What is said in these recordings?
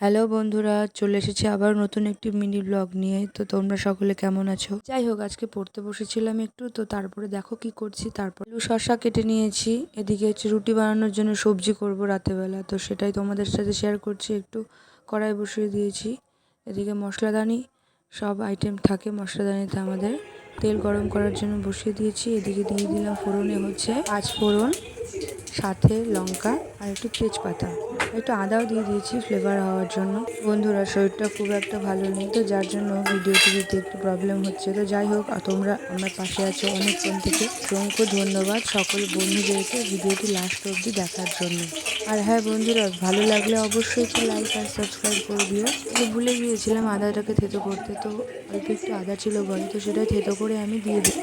Hello বন্ধুরা, চলে এসেছি আবার নতুন একটি মিনি ব্লগ নিয়ে। তো তোমরা সকলে কেমন আছো? যাই হোক, আজকে পড়তে বসেছিলাম একটু, তো তারপরে দেখো কি করছি। তারপর শসা কেটে নিয়েছি, এদিকে হচ্ছে রুটি বানানোর জন্য সবজি করব রাতেবেলা, তো সেটাই তোমাদের সাথে শেয়ার করছি। একটু কড়াই বসিয়ে দিয়েছি, এদিকে মশলাদানি সব আইটেম থাকে মশলাদানিতে আমাদের। তেল গরম করার জন্য বসিয়ে দিয়েছি, এদিকে দিয়ে দিলাম ফোড়নে হচ্ছে 5 ফোড়ন, সাথে লঙ্কা আর একটু তেজপাতা, একটু আদাও দিয়ে দিয়েছি ফ্লেভার হওয়ার জন্য। বন্ধুরা, শরীরটা খুব একটা ভালো নেই, তো যার জন্য ভিডিওটি দিতে একটু প্রবলেম হচ্ছে। তো যাই হোক, তোমরা আমার পাশে আছো অনেকক্ষণ থেকে, অসংখ্য ধন্যবাদ সকল বন্ধুদেরকে ভিডিওটি লাস্ট অবধি দেখার জন্য। আর হ্যাঁ বন্ধুরা, ভালো লাগলে অবশ্যই একটু লাইক আর সাবস্ক্রাইব করে দিও। ভুলে গিয়েছিলাম আদাটাকে থেতো করতে, তো অল্প একটু আদা ছিল ঘরে, তো সেটাই থেতো করে আমি দিয়ে দিই।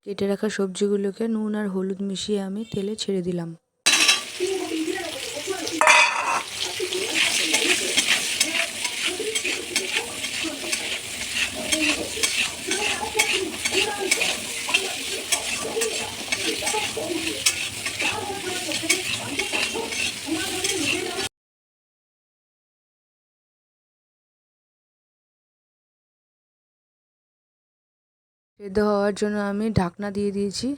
কেটে রাখা সবজিগুলোকে নুন আর হলুদ মিশিয়ে আমি তেলে ছেড়ে দিলাম। সেদ্ধ হওয়ার জন্য আমি ঢাকনা দিয়ে দিয়েছি।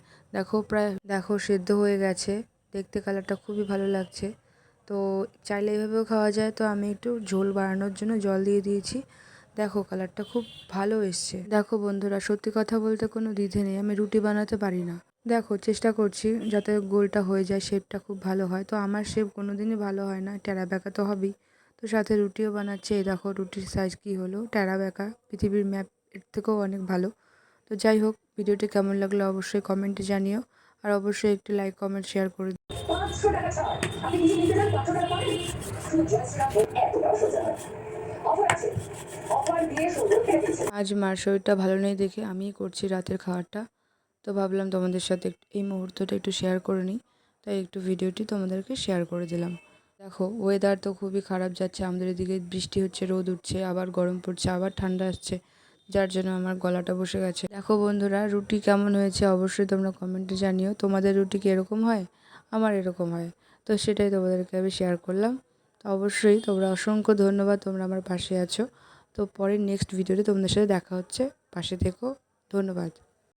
দেখো সেদ্ধ হয়ে গেছে, দেখতে কালারটা খুবই ভালো লাগছে। তো চাইলে এভাবেও খাওয়া যায়, তো আমি একটু ঝোল বাড়ানোর জন্য জল দিয়ে দিয়েছি। দেখো কালারটা খুব ভালো এসছে। দেখো বন্ধুরা, সত্যি কথা বলতে কোনো দ্বিধে নেই, আমি রুটি বানাতে পারি না। দেখো চেষ্টা করছি যাতে গোলটা হয়ে যায়, শেপটা খুব ভালো হয়। তো আমার শেপ কোনোদিনই ভালো হয় না, টেরা বেঁকা তো হবেই। তো সাথে রুটিও বানাচ্ছে, এই দেখো রুটির সাইজ কি হলো, টেরা বেঁকা, পৃথিবীর ম্যাপ এর থেকেও অনেক ভালো। তো যাই হোক, ভিডিওটি কেমন লাগলো অবশ্যই কমেন্টে জানিও, আর অবশ্যই একটি লাইক কমেন্ট শেয়ার করে দিও। আজ মার শরীরটা ভালো নেই দেখে আমিই করছি রাতের খাবারটা, তো ভাবলাম তোমাদের সাথে এই মুহূর্তটা একটু শেয়ার করে নিই, তাই একটু ভিডিওটি তোমাদেরকে শেয়ার করে দিলাম। দেখো ওয়েদার তো খুবই খারাপ যাচ্ছে, আমাদের এদিকে বৃষ্টি হচ্ছে, রোদ উঠছে, আবার গরম পড়ছে, আবার ঠান্ডা আসছে, যার জন্য আমার গলাটা বসে গেছে। দেখো বন্ধুরা, রুটি কেমন হয়েছে অবশ্যই তোমরা কমেন্টে জানিও। তোমাদের রুটি কি এরকম হয়? আমার এরকম হয়, তো সেটাই তোমাদেরকে আমি শেয়ার করলাম। তো অবশ্যই তোমরা অসংখ্য ধন্যবাদ, তোমরা আমার পাশে আছো। তো পরের নেক্সট ভিডিওতে তোমাদের সাথে দেখা হচ্ছে, পাশে থেকো। ধন্যবাদ।